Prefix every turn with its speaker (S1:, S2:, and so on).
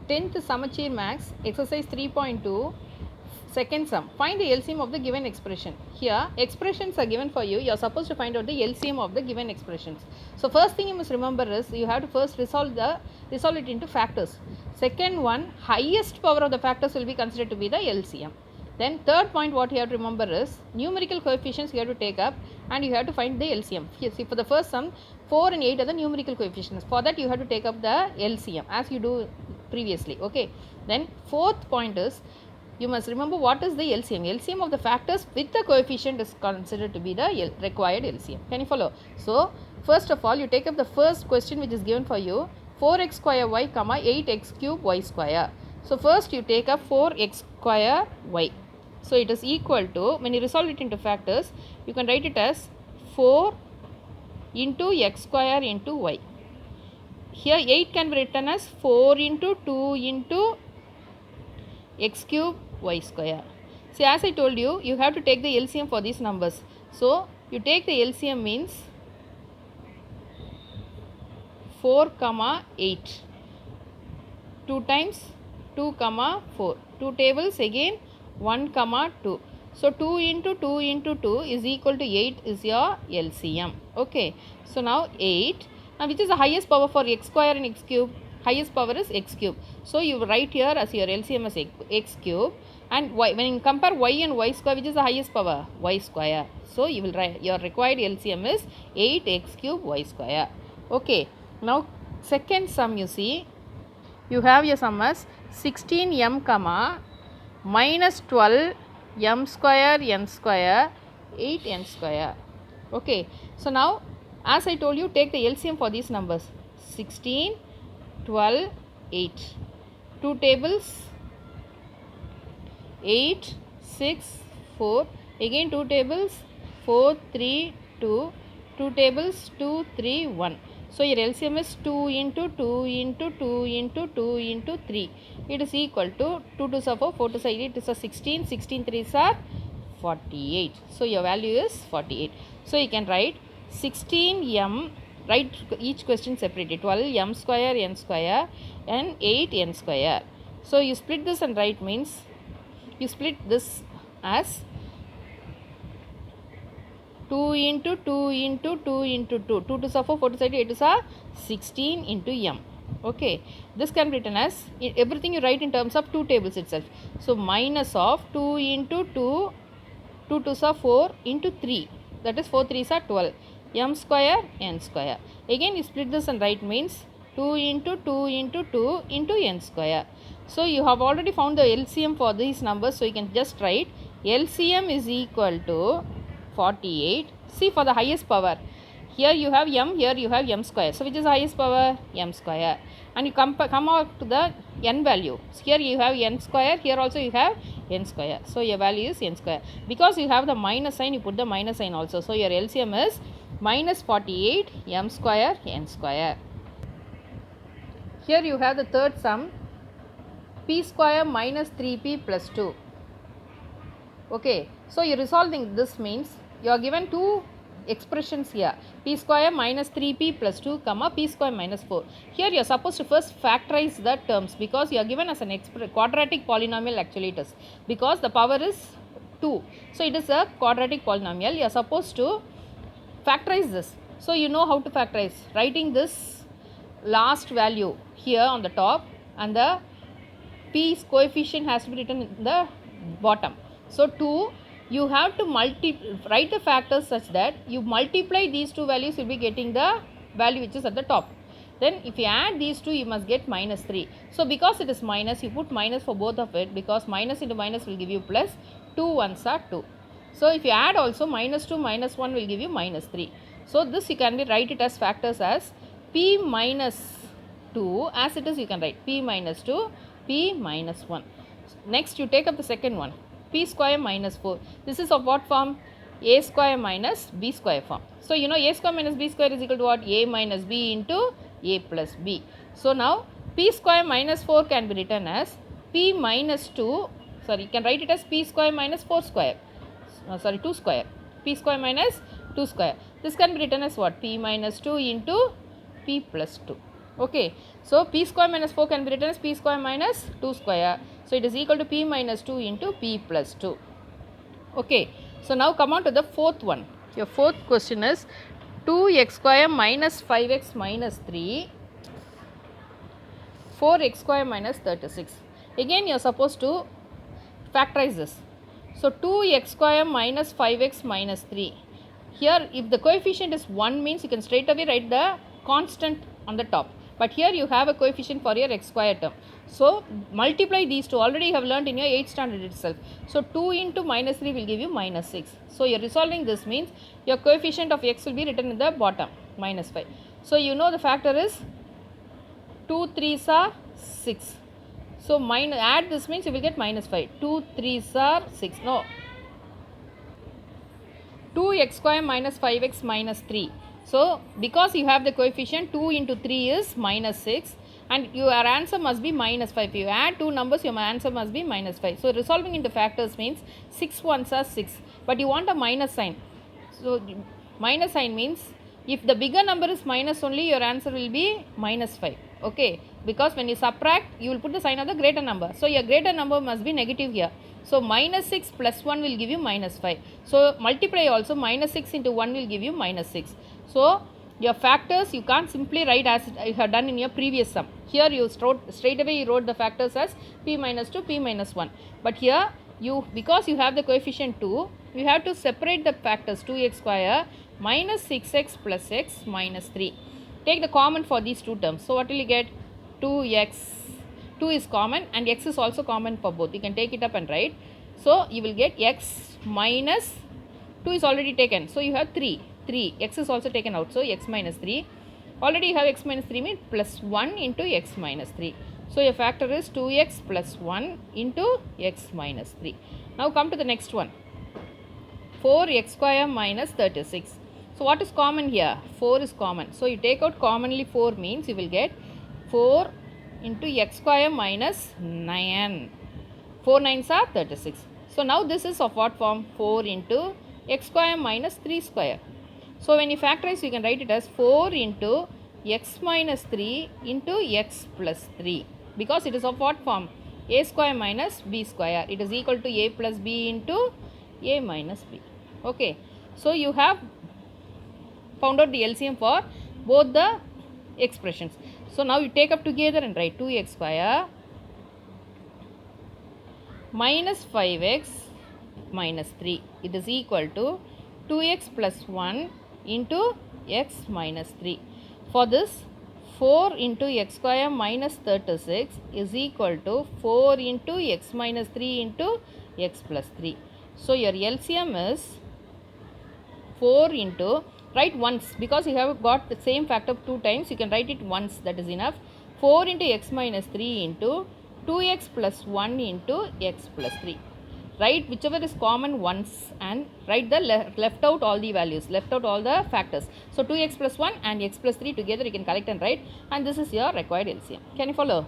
S1: 10th Samachir Max, exercise 3.2, second sum. Find the LCM of the given expression. Here, expressions are given for you. You are supposed to find out the LCM of the given expressions. So, first thing you must remember is you have to first resolve it into factors. Second one, highest power of the factors will be considered to be the LCM. Then third point what you have to remember is numerical coefficients you have to take up and you have to find the LCM. Here, see, for the first sum 4 and 8 are the numerical coefficients. For that you have to take up the LCM as you do previously. Okay. Then fourth point is you must remember what is the LCM. LCM of the factors with the coefficient is considered to be the required LCM. Can you follow? So, first of all you take up the first question which is given for you, 4x square y comma 8x cube y square. So, first you take up 4x square y. So, it is equal to, when you resolve it into factors, you can write it as 4 into x square into y. Here 8 can be written as 4 into 2 into x cube y square. See, as I told you, you have to take the LCM for these numbers. So, you take the LCM means 4 comma 8. 2 times 2 comma 4. 2 tables again 1 comma 2. So, 2 into 2 into 2 is equal to 8 is your LCM. Okay. So, now 8. Now, which is the highest power for x square and x cube? Highest power is x cube. So, you write here as your LCM as x cube, and y, when you compare y and y square, which is the highest power? Y square. So, you will write your required LCM is 8x cube y square. Okay. Now, second sum you see, you have your sum as 16m comma minus 12 m square n square 8n square. Okay. So, now as I told you, take the LCM for these numbers 16, 12, 8. 2 tables 8, 6, 4. Again 2 tables 4, 3, 2. 2 tables 2, 3, 1. So, your LCM is 2 into 2 into 2 into 2 into 3. It is equal to 2 to 4, 4 to 8. It is a 16, 16 3s are 48. So, your value is 48. So, you can write 16m, write each question separately, 12m square n square and 8n square. So, you split this and write means you split this as 2 into 2 into 2 into 2. 2 to 4, 4 to 8 is 16 into m. Okay. This can be written as, everything you write in terms of 2 tables itself. So, minus of 2 into 2, 2 to 4 into 3. That is 4 3s are 12. M square n square. Again you split this and write means 2 into 2 into 2 into n square. So, you have already found the LCM for these numbers. So, you can just write LCM is equal to 48. See, for the highest power, here you have m, here you have m square. So, which is the highest power? M square. And you come out to the n value. So, here you have n square, here also you have n square. So, your value is n square. Because you have the minus sign, you put the minus sign also. So, your LCM is minus 48 m square n square. Here you have the third sum, p square minus 3p plus 2. Okay. So, you are resolving this means you are given two expressions here, p square minus 3p plus 2 comma p square minus 4. Here you are supposed to first factorize the terms because you are given as an quadratic polynomial. Actually it is, because the power is 2. So, it is a quadratic polynomial. You are supposed to factorize this. So, you know how to factorize, writing this last value here on the top and the p's coefficient has to be written in the bottom. So, 2, you have to write the factors such that you multiply these two values, you will be getting the value which is at the top. Then if you add these two, you must get minus 3. So, because it is minus, you put minus for both of it, because minus into minus will give you plus, 2 1s are 2. So, if you add also minus 2 minus 1 will give you minus 3. So, this you can write it as factors as p minus 2, as it is you can write p minus 2, p minus 1. Next you take up the second one, p square minus 4. This is of what form? A square minus b square form. So, you know a square minus b square is equal to what? A minus b into a plus b. So, now p square minus 4 can be written as p minus 2, sorry, you can write it as p square minus 4 square, 2 square, p square minus 2 square. This can be written as what? P minus 2 into p plus 2. Okay. So p square minus 4 can be written as p square minus 2 square. So it is equal to p minus 2 into p plus 2. Okay. So now come on to the fourth one. Your fourth question is 2x square minus 5x minus 3, 4x square minus 36. Again you are supposed to factorize this. So 2x square minus 5x minus 3. Here if the coefficient is 1 means you can straight away write the constant on the top. But here you have a coefficient for your x square term. So multiply these two, already you have learnt in your 8th standard itself. So 2 into minus 3 will give you minus 6. So you are resolving this means your coefficient of x will be written in the bottom, minus 5. So you know the factor is 2 3s are 6. So add this means you will get minus 5. 2 3s are 6. No. 2x square minus 5x minus 3. So because you have the coefficient 2 into 3 is minus 6 and your answer must be minus 5. If you add two numbers your answer must be minus 5. So resolving into factors means 6 ones are 6. But you want a minus sign. So minus sign means if the bigger number is minus only your answer will be minus 5. Okay, because when you subtract you will put the sign of the greater number. So your greater number must be negative here. So minus 6 plus 1 will give you minus 5. So multiply also, minus 6 into 1 will give you minus 6. So your factors you can't simply write as you have done in your previous sum. Here you straight away you wrote the factors as p minus 2, p minus 1. But here you, because you have the coefficient 2, you have to separate the factors 2x square minus 6x plus x minus 3. Take the common for these two terms. So what will you get? 2x, 2 is common and x is also common for both. You can take it up and write. So you will get x minus 2 is already taken. So you have 3. X is also taken out. So x minus 3. Already you have x minus 3 means plus 1 into x minus 3. So your factor is 2x plus 1 into x minus 3. Now come to the next one. 4x square minus 36. So what is common here? 4 is common. So you take out commonly 4 means you will get 4 into x square minus 9. 4 9s are 36. So now this is of what form? 4 into x square minus 3 square. So when you factorize you can write it as 4 into x minus 3 into x plus 3. Because it is of what form? A square minus b square. It is equal to a plus b into a minus b. Okay. So you have found out the LCM for both the expressions. So now you take up together and write 2x square minus 5x minus 3. It is equal to 2x plus 1 into x minus 3. For this 4 into x square minus 36 is equal to 4 into x minus 3 into x plus 3. So your LCM is 4 into, write once because you have got the same factor 2 times, you can write it once, that is enough. 4 into x minus 3 into 2x plus 1 into x plus 3. Write whichever is common once and write the left out all the values, left out all the factors. So 2x plus 1 and x plus 3 together you can collect and write, and this is your required LCM. Can you follow?